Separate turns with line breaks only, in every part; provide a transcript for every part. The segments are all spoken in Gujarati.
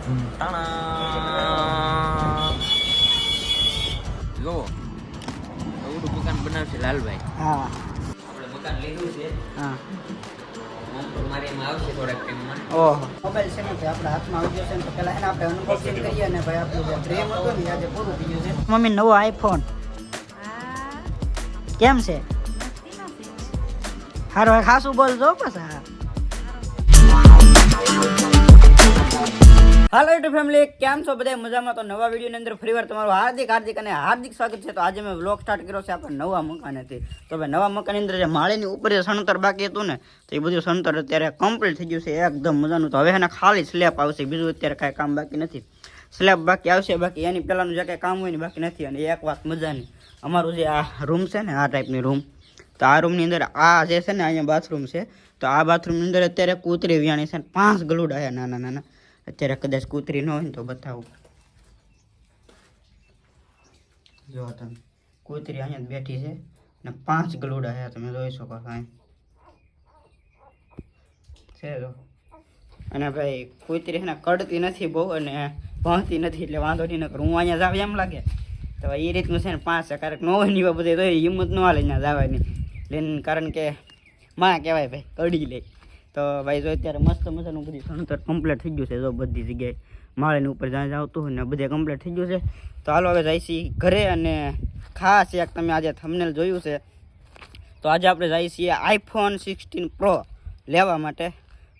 જો ઓલું મકાન બનાવશે લાલભાઈ.
હા
આપણે મકાન લીધું છે.
હા
મારે એમાં આવશે થોડાક ટાઈમમાં.
ઓહો મોબાઈલ છે ને ભાઈ આપણા હાથમાં આવી ગયો છે ને તો પહેલા એને આપણે અનબોક્સિંગ કરીએ ને ભાઈ આપણું જે ડ્રીમ હતું ને આજે પૂરું થઈ ગયું છે. મમ્મી નવો આઈફોન કેમ છે? હારો ખાસું બોલજો પાછા. હાલો યુટ્યુબ ફેમિલી, કેમ છો બધા? મજામાં? તો નવા વિડીયોની અંદર ફરીવાર તમારું હાર્દિક સ્વાગત છે. તો આજે મેં વ્લોગ સ્ટાર્ટ કર્યો છે આપણે નવા મકાનેથી. તો ભાઈ નવા મકાનની અંદર જે માળીની ઉપર જે સણતર બાકી હતું ને તો એ બધું સણતર અત્યારે કમ્પ્લીટ થઈ ગયું છે એકદમ મજાનું. તો હવે એને ખાલી સ્લેબ આવશે, બીજું અત્યારે કાંઈ કામ બાકી નથી. સ્લેબ બાકી આવશે, બાકી એની પહેલાંનું જે કાંઈ કામ હોય ને બાકી નથી. અને એક વાત મજાની, અમારું જે આ રૂમ છે ને આ ટાઈપની રૂમ, તો આ રૂમની અંદર આ જે છે ને અહીંયા બાથરૂમ છે. તો આ બાથરૂમની અંદર અત્યારે કૂતરી વ્યાણી છે ને 5 ગલુડા છે નાના નાના. અત્યારે કદાચ કૂતરી ન હોય ને તો બતાવું. જો તમે કૂતરી અહીંયા બેઠી છે ને 5 ગલુડા છે, તમે જોઈ શકો છો છે. અને ભાઈ કૂતરી છે ને કડતી નથી બહુ અને ભણતી નથી એટલે વાંધો નહીં. નકર હું અહીંયા જાવ એમ લાગે તો એ રીતનું છે ને 5 છે. કારણ કે ન હોય ને એવા બધે તો હિંમત ન હાલે ત્યાં જવાની લઈને, કારણ કે માં કહેવાય ભાઈ કડી લે. તો ભાઈ જો અત્યારે મસ્ત મજાનું બધી સણતર કમ્પ્લીટ થઈ ગયું છે. જો બધી જગ્યાએ માળીની ઉપર જ્યાં આવતું હોય ને બધે કમ્પ્લીટ થઈ ગયું છે. તો હાલો હવે જાય છીએ ઘરે. અને ખાસ એક તમે આજે થંબનેલ જોયું છે, તો આજે આપણે જઈએ છીએ iPhone 16 Pro લેવા માટે.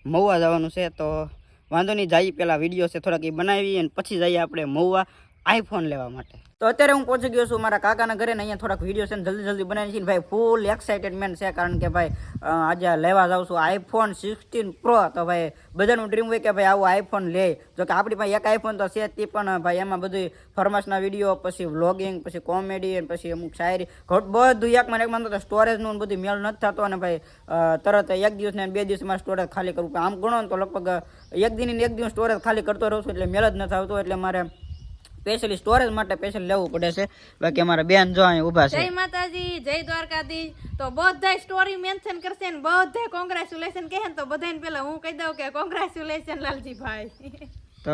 મહુવા જવાનું છે. તો વાંધો નહીં, જઈએ પહેલાં વિડીયો છે થોડાક એ બનાવી અને પછી જઈએ આપણે મહુવા iPhone લેવા માટે. તો અત્યારે હું પહોંચી ગયો છું મારા કાકાના ઘરે ને અહીંયા થોડાક વિડીયો છે ને જલ્દી બનાવી છે ને ભાઈ ફૂલ એક્સાઇટેડમેન્ટ છે. કારણ કે ભાઈ આજે લેવા જાઉં છું iPhone 16 Pro. તો ભાઈ બધાનું ડ્રીમ હોય કે ભાઈ આવું iPhone લે. જો કે આપણી પાસે એક iPhone તો છે જ, તે પણ ભાઈ એમાં બધું ફરમાશના વિડીયો, પછી વ્લોગિંગ, પછી કોમેડી અને પછી અમુક શાયરી બધું એકમાં તો સ્ટોરેજનું બધું મેળ નથી થતો. અને ભાઈ તરત એક દિવસ ને 2 દિવસમાં સ્ટોરેજ ખાલી કરવું. આમ ગણો ને તો લગભગ એક દિવસ સ્ટોરેજ ખાલી કરતો રહું છું એટલે મેળ જ નથી આવતો. એટલે મારે સ્પેશિયલી સ્ટોરેજ માટે સ્પેશિયલ લેવું પડે છે. બાકી અમારા બેન જો અહીં ઊભા છે.
જય માતાજી, જય દ્વારકાધીશ. તો બધા સ્ટોરી મેન્શન કરશે ને બધા કોંગ્રેચ્યુલેશન કહે ને તો બધાને પેલા હું કહી દઉં કે કોંગ્રેચ્યુલેશન લાલજીભાઈ.
તો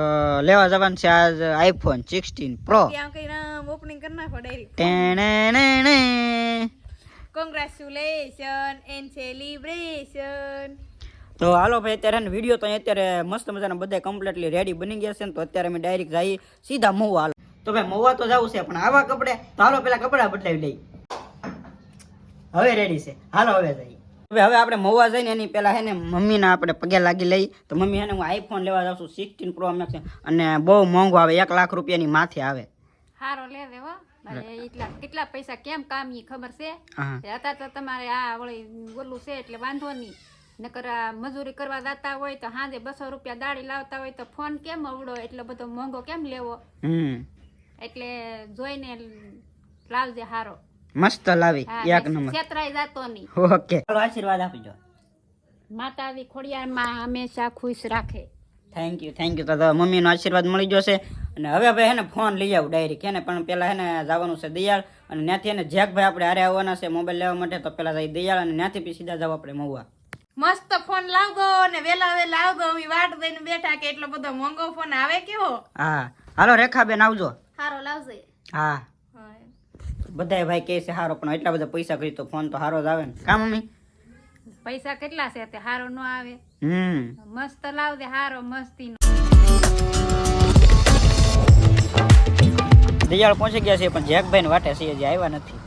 લેવા જવાનું છે આજ iPhone 16 Pro.
ત્યાં કઈ નામ ઓપનિંગ કરી નાખો ડાયરેક્ટ. Congratulation and celebration.
તો હાલો ભાઈ અત્યારે વિડીયો તો અત્યારે મસ્ત મજાના બધા કમ્પ્લીટલી રેડી બની ગયા છે ને. તો અત્યારે અમે ડાયરેક્ટ જઈએ સીધા મહુવા. હાલો તો ભાઈ મહુવા તો જવું છે પણ આવા કપડે તો હાલો પેલા કપડા બદલાવી લઈ. હવે રેડી છે, હાલો હવે જઈએ. હવે આપણે મહુવા જઈને એની પેલા હે ને મમ્મીના આપણે પગે લાગી લઈ. તો મમ્મી હે ને હું iPhone લેવા જાઉં છું 16 Pro Max અને બહુ મોંઘો આવે, 1 લાખ રૂપિયાની માથે આવે.
હારો લે દેવો કેટલા પૈસા કેમ કામ ઈ ખબર છે. અત્યારે તો તમારે આ વળી ઓલું છે એટલે વાંધો નહીં. નકર મજૂરી કરવા જતા હોય તો હાજે 200 રૂપિયા દાડી લાવતા હોય તો ફોન કેમ અવડો એટલો બધો મોંઘો કેમ લેવો. એટલે જોઈને લાવજે હારો
મસ્ત લાવી એક નંબર,
છેતરાઈ જાતો નહીં.
ઓકે ચાલો આશીર્વાદ આપજો.
માતાજી ખોડિયારમાં હંમેશા ખુશ રાખે.
થેન્ક યુ તો મમ્મીનો આશીર્વાદ મળી જશે. અને હવે ભાઈ હે ને ફોન લઈ આવું ડાયરેક્ટ હે ને. પણ પેલા હે ને જવાનું છે દયાળ અને ત્યાંથી એને જેકભાઈ આપણે હારે આવવાના છે મોબાઈલ લેવા માટે. તો પેલા જઈ દયાળ અને ત્યાંથી પછી સીધા જાવ આપણે મહુવા.
મસ્ત ફોન લાવજો ને વેલા આવજો. અમે વાટ દઈને બેઠા કે એટલો બધો મોંઘો ફોન આવે કેવો.
હા હાલો રેખાબેન આવજો.
હારો લાવજે.
હા બધાય ભાઈ કહે છે હારો, પણ એટલા બધા પૈસા કરી તો ફોન તો હારો જ આવે ને. કા મમ્મી
પૈસા કેટલા છે તે હારો ન આવે. મસ્ત લાવજે હારો મસ્તીનો.
દયાળ પહોંચી ગયા છે પણ જેકભાઈ ને વાટે છે હજી આવ્યા નથી.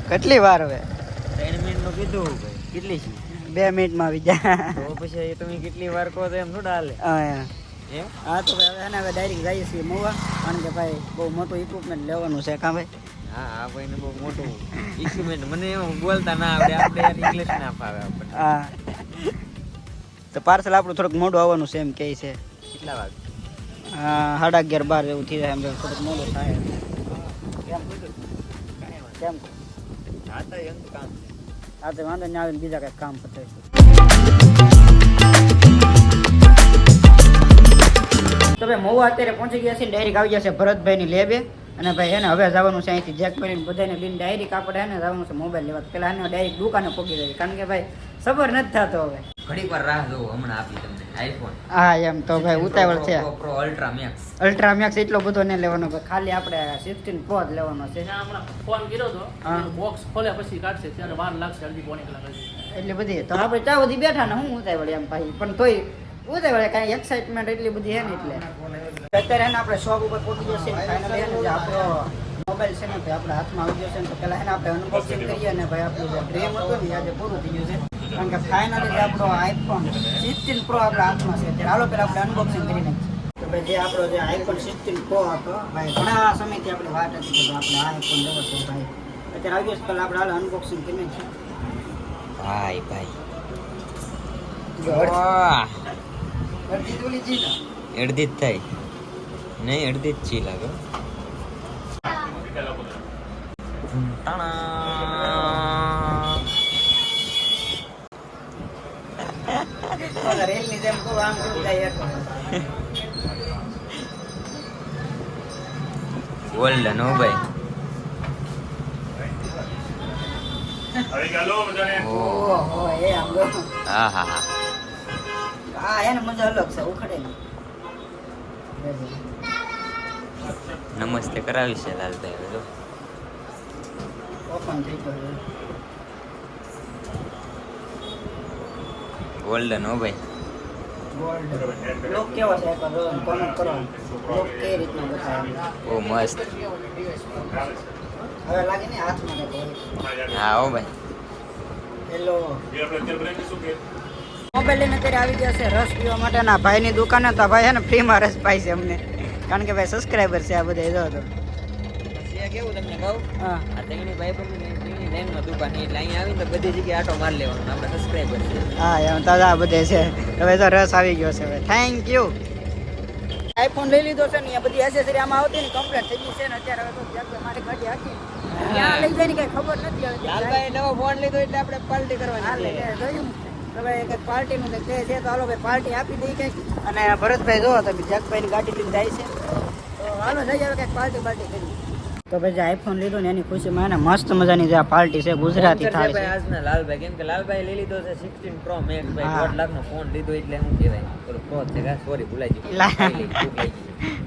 કેટલી વાર હવે?
3 મિનિટનું કીધું ભાઈ.
કેટલી છે? 2 મિનિટમાં આવી જાય.
તો પછી તમે કેટલી વાર કહો તો એમ થોડા હાલે.
હા તો ભાઈ હવે ડાયરેક્ટ જઈએ છીએ મહુવા. કારણ કે ભાઈ બહુ મોટું ઇક્વિપમેન્ટ લેવાનું છે. કા ભાઈ?
હા આ ભાઈને બહુ મોટું ઇક્વિપમેન્ટ. મને એમ બોલતા ના આવડે, આપણે ઇંગ્લિશ ના ફાવે આપણને.
હા તો પાર્સલ આપણું થોડુંક મોડું આવવાનું છે એમ કહે છે.
કેટલા વાગે?
11:30 12 જેવું થઈ જાય એમ. થોડુંક મોડું થાય. કેમ
હા તો એમ કામ છે.
હા તો વાંધો નહીં આવે ને બીજા કંઈક કામ પતાવીશું. તો ભાઈ મહુવા અત્યારે પહોંચી ગયા છે. ડાયરેક્ટ આવી ગયા છે ભરતભાઈની લેબે. અને ભાઈ એને હવે જવાનું છે અહીંથી જેકભાઈને બધાને લઈને ડાયરેક્ટ આપણે એને જવાનું છે મોબાઈલ લેવા. પેલા એને ડાયરેક્ટ દુકાને પહોંચી જાય. કારણ કે ભાઈ સબર નથી થતો હવે.
ઘડીક વાર રાહ જોવો, હમણાં આપી તમને આઈફોન
હા એમ તો ભાઈ ઉતાવળ છે.
Pro ultra max.
Ultra max એટલો બધો નહીં લેવાનો ભાઈ, ખાલી આપણે 16 પ્રો જ લેવાનો છે.
ત્યાં હમણાં ફોન કર્યો હતો,
હા.
બોક્સ ખોલ્યા પછી કાઢશે ત્યારે વાર લાગશે, અડધી પોણી કલાક હજી.
એટલી બધી તો આપણે ચા સુધી બેઠા ને હું ઉતાવળ એમ ભાઈ, પણ તોય ઉતાવળ કાંઈ એક્સાઇટમેન્ટ એટલી બધી હે ને એટલે અત્યારે એને આપણે શોપ ઉપર પહોંચી જશે ફાઇનલી એને જે આપણો મોબાઈલ છે ને ભાઈ આપણા હાથમાં આવી જશે ને તો પહેલાં એને આપણે અનબોક્સિંગ કરીએ અને ભાઈ આપણું જે ડ્રીમ હતું ને એ આજે પૂરું થઈ ગયું છે, કારણ કે ફાઇનલી જે આપણો આઈફોન 16 પ્રો આપણા હાથમાં છે. ત્યારે હાલો પહેલાં આપણે અનબોક્સિંગ કરી નાખીએ. તો ભાઈ જે આપણો જે આઈફોન 16 પ્રો હતો ભાઈ, ઘણા સમયથી આપણે વાત હતી કે આપણે આ આઈફોન લેવો છે ભાઈ, અત્યારે આવી ગયો પહેલાં આપણે હાલ અનબોક્સિંગ કરી નાખીએ.
ભાઈ ભાઈ
જો
વાહ,
અડધી તોલી જી ને
અડધી જ થાય નહીં, અડધી જ છી લાગે.
રેલની જેમ કહું આમ કેવું જાય એક
ગોલ્ડન હો ભાઈ.
ઓહો એ આમ જો
હા હા હા.
આ એને મજા અલગ છે ઉખડે ને.
નમસ્તે કરાવી છે લાલભાઈ હવે જો.
ઓપન થઈ ગયો
ગોલ્ડન હો ભાઈ.
ગોલ્ડ લોક કેવો છે એક કોમેન્ટ કરો, લોક કઈ રીતનો બતાવે.
બહુ મસ્ત.
હવે લાગે ને હાથમાં કે
હા હો ભાઈ.
હેલો મોબાઈલ લઈને અત્યારે આવી ગયા છે રસ પીવા માટેના ભાઈની દુકાને. તો ભાઈ છે ને ફ્રીમાં રસ પાય છે અમને, કારણ કે ભાઈ સબસ્ક્રાઈબર છે આ બધા. જો તો
કેવું તમને કહું,
હા
આ તેની ભાઈ બંધ લાઈનમાં દુકાન એટલે અહીંયા આવીને તો બધી જગ્યાએ આટો માર લેવાનો, આપણે સબસ્ક્રાઈબર છે.
હા એમ તો આ બધે છે. હવે તો રસ આવી ગયો છે ભાઈ, થેન્ક યુ. આઈફોન લઈ લીધો છે ને, એ બધી એસેસરી આમાં આવતી ને કમ્પ્લીટ થઈ ગઈ છે ને. અત્યારે હવે તો મારી ગાડી આખી ક્યાં લઈ જાય ને કઈ ખબર નથી આવતી.
લાલભાઈ નવો ફોન લીધો એટલે આપણે પાર્ટી કરવાની
હાલે
છે.
કે જોયું તો ભાઈ એક પાર્ટીનું કંઈક કહે છે, તો હાલો ભાઈ પાર્ટી આપી દઈ કંઈક. અને ભરતભાઈ જોવો તમે જગભાઈની ગાડી લઈને જાય છે, તો હાલો જઈ આવે કંઈક પાર્ટી કરી. તો ભાઈ જે આઈફોન લીધો ને એની ખુશીમાં એને મસ્ત મજાની જે આ પાર્ટી છે ગુજરાતી થાળી
ભાઈ
છે.
આજના લાલભાઈ, કેમ કે લાલભાઈ લઈ લીધો છે 16 પ્રો મેક્સ ભાઈ,
હા.
1.5 લાખનો ફોન લીધો એટલે શું કહેવાય, પેલો પ્રો છે કા, સોરી ભૂલાઈ ગયું.
લા.
ભૂખ લાગી ગઈ.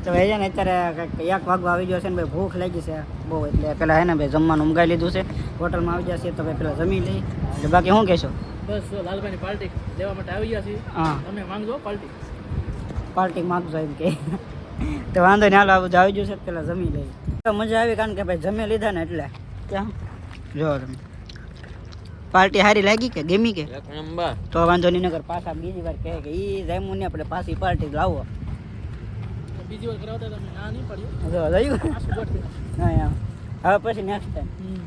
તો ભાઈ છે ને અત્યારે કંઈક 1 વાગવા આવી ગયો છે ને ભાઈ, ભૂખ લાગી છે બહુ, એટલે પેલા હે ને ભાઈ જમવાનું ઉમગાઈ લીધું છે. હોટલમાં આવી જશે તો ભાઈ પેલા જમી લઈ. એટલે બાકી શું કહેશો?
બસ જો લાલભાઈની પાર્ટી લેવા માટે આવી ગયા છીએ.
હા
તમે માંગજો પાર્ટી.
પાર્ટી માગજો એમ કે. તો વાંધો નહીં, હાલો આવું આવી ગયું છે પેલા જમી લઈ. તો મજા આવી, કારણ કે ભાઈ જમી લીધા ને એટલે ક્યાં જો તમે પાર્ટી સારી લાગી કે ગમી કે?
એક નંબર.
તો વાંધો નહીં, નગર પાછા બીજી વાર કહે કે ઈ જામ્યું ને આપણે પાછી પાર્ટી લાવો.
બીજી વાર કરાવતા તમે ના નહીં પડ્યું.
જો જોયું
આસુ ગોઠવી
હા એમ. હવે પછી નેક્સ્ટ ટાઈમ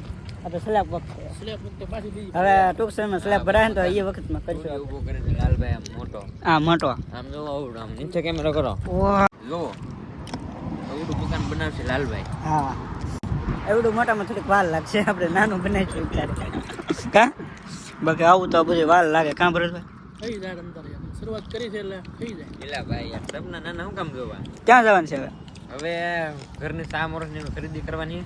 આ તો સ્લેબ વખત છે.
સ્લેબ વખતે પાછી બીજી.
હવે ટૂંક સમયમાં સ્લેબ ભરાય ને તો એ વખતમાં
સ્ટુડિયો
કરશું.
ઊભો કરે છે લાલભાઈ આમ મોટો.
હા મોટો.
આમ જો આવડું, આમ નીચે કેમેરો કરો.
ઓહ
જો આવડું દુકાન બનાવશે લાલભાઈ.
હા એવડું મોટામાં થોડીક વાર લાગશે, આપણે નાનું બનાવીશું ત્યારે. કા બાકી આવું તો બધી વાર લાગે. કાં ભરતભાઈ
થઈ જાય અંતર શરૂઆત કરી છે એટલે થઈ જાય.
એલા ભાઈ યાર સપના નાના શું કામ જોવા?
ક્યાં જવાનું છે હવે?
હવે ઘરની 3 વર્ષની ખરીદી કરવાની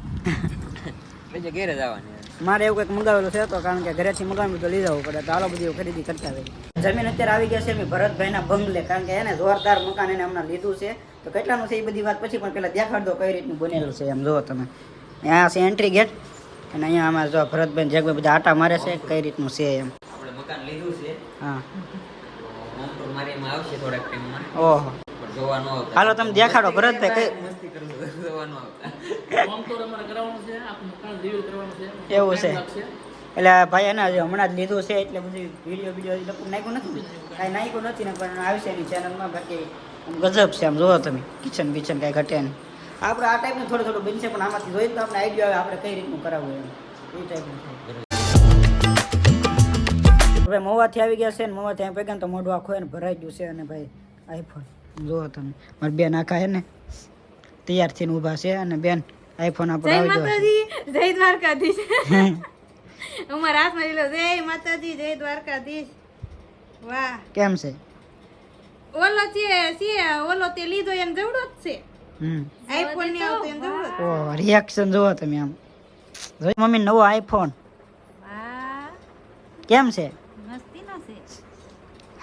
બીજે ઘેરે જવાની.
મારે એવું કંઈક મંગાવેલું છે, તો કારણ કે ઘરેથી મંગાવ્યું તો લઈ જવું પડે. તો હાલો બધી ખરીદી કરતા હોય. જમીન અત્યારે આવી ગયા છે અમે ભરતભાઈના બંગલે, કારણ કે એને જોરદાર મકાન એને હમણાં લીધું છે. તો કેટલાનું છે એ બધી વાત પછી, પણ પેલા દેખાડ દો કઈ રીતનું બનેલું છે. એમ જુઓ તમે, અહીંયા છે એન્ટ્રી ગેટ, અને અહીંયા આમાં જો ભરતભાઈ જગભાઈ બધા આટા મારે છે કઈ રીતનું છે એમ.
આપણે મકાન લીધું છે,
હા
હોમ ટૂર મારી એમાં આવશે થોડાક ટાઈમમાં,
ઓહો
પણ જોવા ન આવતા.
હાલો તમે દેખાડો ભરતભાઈ કઈ
મસ્તી કરું છું, જોવા ન આવતા.
હોમ ટૂર અમારે કરાવવાનું છે, આપણું મકાન રિવ્યુ કરવાનું છે.
એવું છે.
ટાઈમ લાગશે.
એટલે ભાઈ એને હજી હમણાં જ લીધું છે, એટલે બધી વિડીયો લખું નાખ્યું નથી, કાંઈ નાખ્યું નથી ને, પણ આવશે એની ચેનલમાં. બાકી આમ ગજબ છે, આમ જોવો તમે કિચન બિચન કાંઈ ઘટે નહીં. આપણે આ ટાઈપનું થોડું થોડું બનશે, પણ આમાંથી જોઈને તો આપણે આઈડિયા આવે આપણે કઈ રીતનું કરાવવું એમ એ ટાઈપનું થાય. હવે મોવાથી આવી ગયા છે ને, મોવાથી અહીં પૈકી તો મોઢું આખું એને ભરાઈ ગયું છે. અને ભાઈ આઈફોન જુઓ તમે, મારી બેન આખા હે ને તૈયાર થઈને ઊભા છે. અને બેન આઈફોન આપણો આવી ગયો છે.
જય દ્વારકાધીશ. અમારા હાથમાં લીધો. જય માતાજી, જય દ્વારકાધીશ. વાહ
કેમ છે?
ઓલો ઓલો તે લીધો એમ જવડો જ છે. આઈફોન ને આવતો એમ જવડો જ.
ઓહ રિએક્શન જુઓ તમે આમ. જોઈ મમ્મી નવો આઈફોન
વાહ
કેમ છે?
મસ્તી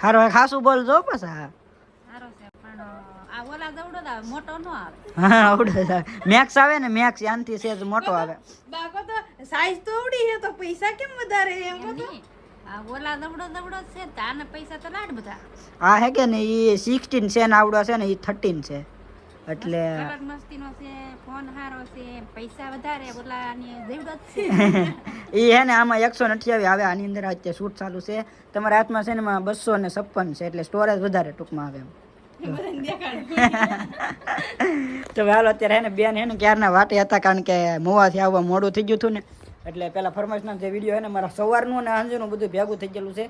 હારો ખાસું બોલજો પાછા.
સારો છે પણ આ ઓલા દવડો તો મોટો ન આવે.
હા આવડે મેક્સ આવે ને મેક્સ આનથી સેજ મોટો આવે.
બાકો તો સાઈઝ તો આવડી છે તો પૈસા કેમ વધારે એમ કહો તો.
આ ઓલા દવડો છે તો આના પૈસા તો લાડ બધા.
આ હે કે ને ઈ 16 છે ને આવડો છે ને ઈ 13 છે એટલે
કલર મસ્તીનો છે, ફોન સારો છે, પૈસા વધારે ઓલાની જેવડો જ છે.
ઈ હે ને આમાં 128 આવે. આની અંદર અત્યારે શૂટ ચાલુ છે. તમારા હાથમાં છે ને એમાં 256 છે એટલે સ્ટોરેજ વધારે ટૂંકમાં આવે એમ. તો હાલો અત્યારે હે ને બેન હે ને ક્યારના વાટે હતા કારણ કે મોવાથી આવવા મોડું થઈ ગયું હતું ને એટલે પેલા ફરમાઈશના જે વિડીયો હે ને મારા સવારનું અને સાંજનું બધું ભેગું થઈ ગયેલું છે.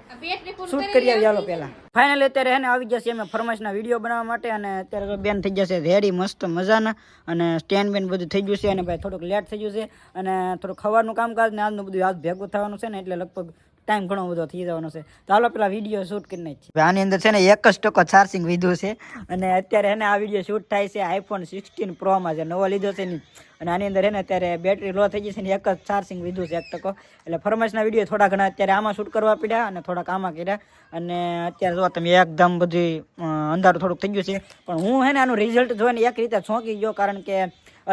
શૂટ કરી આવી હાલો પેલા. ફાઇનલી અત્યારે હે ને આવી જશે અમે ફરમાઈશના વિડીયો બનાવવા માટે અને અત્યારે તો બેન થઈ જશે રેડી મસ્ત મજાના અને સ્ટેન્ડ બેન બધું થઈ ગયું છે અને ભાઈ થોડુંક લેટ થઈ ગયું છે અને થોડુંક ખવારનું કામકાજ ને આજનું બધું આજ ભેગું થવાનું છે ને એટલે લગભગ ટાઈમ ઘણો બધો થઈ જવાનો છે. તો હાલો પેલા વિડીયો શૂટ કરી નાખીએ. આની અંદર છે ને 1% ચાર્જિંગ લીધું છે અને અત્યારે એને આ વિડીયો શૂટ થાય છે iPhone 16 Pro માં જે નવો લીધો છે ને અને આની અંદર એને અત્યારે બેટરી લો થઈ ગઈ છે ને એક જ ચાર્જિંગ લીધું છે 1%. એટલે ફરમાઈશના વિડીયો થોડા ઘણા અત્યારે આમાં શૂટ કરવા પડ્યા અને થોડાક આમાં કર્યા અને અત્યારે જો તમે એકદમ બધું અંધારું થોડુંક થઈ ગયું છે પણ હું હે ને આનું રિઝલ્ટ જોઈને એક રીતે ચોંકી ગયો કારણ કે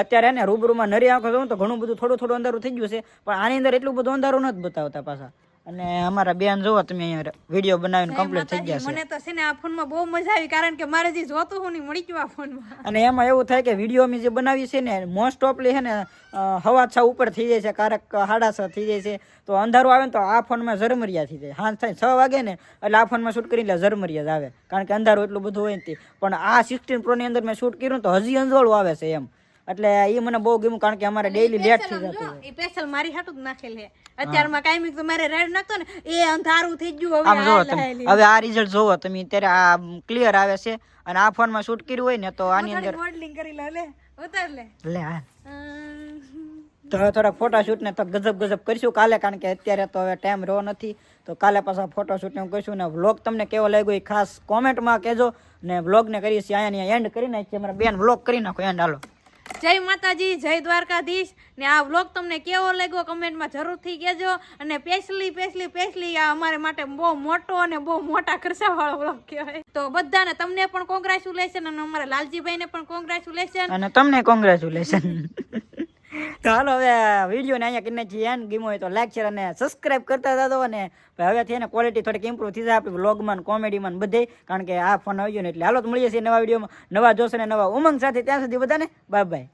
અત્યારે એને રૂબરૂમાં નરી આંખો જોઉં તો ઘણું બધું થોડું અંધારું થઈ ગયું છે પણ આની અંદર એટલું બધું અંધારું નથી બતાવતા પાછા. અને અમારા બેન જોવો તમે અહીંયા વિડીયો બનાવીને કમ્પ્લીટ થઈ ગયા છે.
મને તો છે ને આ ફોનમાં બહુ મજા આવી કારણ કે મારે જે જોતું હું ને મળી ગયું આ ફોનમાં.
અને એમાં એવું થાય કે વિડીયો અમે જે બનાવી છે ને મોસ્ટ ઓફલી છે ને 6:15 ઉપર થઈ જાય છે ક્યારેક 6:30 થઈ જાય છે તો અંધારું આવે ને તો આ ફોનમાં ઝરમરિયા થઈ જાય. હાંજ થાય 6 વાગે ને એટલે આ ફોનમાં શૂટ કરીને ઝરમરિયા જ આવે કારણ કે અંધારું એટલું બધું હોય ને. પણ આ 16 Pro ની અંદર મેં શૂટ કર્યું તો હજી અંજવાળું આવે છે એમ એટલે એ મને બહુ ગમ્યું કારણ કે અમારે ડેઈલી લેટ થઈ જતું
એ સ્પેશિયલ મારી હાટું જ નાખેલ છે. અત્યારમાં કાયમી તો મારે રેડ નાખતો ને એ અંધારું થઈ ગયું
આમ જોવો તમે હવે આ રિઝલ્ટ જોવો તમે અત્યારે આ ક્લિયર આવે છે અને આ ફોનમાં શૂટ કર્યું હોય ને તો આની અંદર
મોડલિંગ કરી લે ઉતાર લે
હા તો હવે થોડાક ફોટોશૂટ ને તો ગજબ કરીશું કાલે કારણ કે અત્યારે તો હવે ટાઈમ રહ્યો નથી તો કાલે પાછા ફોટોશૂટ ને કરીશું ને વ્લોગ તમને કેવો લાગ્યો એ ખાસ કોમેન્ટમાં કહેજો ને વ્લોગ ને કરીએ છીએ અહીંયા એન્ડ કરી નાખીએ. અમારા બેન વ્લોગ કરી નાખો એન્ડ હાલો.
જય માતાજી, જય દ્વારકાધીશ ને આ વ્લોગ તમને કેવો લાગ્યો કમેન્ટમાં જરૂરથી કહેજો અને સ્પેશલી આ અમારે માટે બહુ મોટો અને બહુ મોટા ખર્ચાવાળો વ્લોગ કહેવાય. તો બધાને તમને પણ કોંગ્રેચ્યુલેશન અને અમારા લાલજીભાઈને પણ કોંગ્રેચ્યુલેશન
અને તમને કોંગ્રેચ્યુલેશન. તો હાલો હવે વિડીયો ને અહીંયા કરીને છીએ એન્ડ ગમ્યો હોય તો લાઈક શેર અને સબસ્ક્રાઇબ કરતા જાજો અને હવેથી એને ક્વોલિટી થોડીક ઇમ્પ્રૂવ થઈ જાય આપણી વ્લોગમાં કોમેડીમાં બધે કારણ કે આ ફોન આવ્યો ને એટલે હાલો તો મળીએ છીએ નવા વિડીયોમાં નવા જોશ અને નવા ઉમંગ સાથે. ત્યાં સુધી બધાને બાય બાય.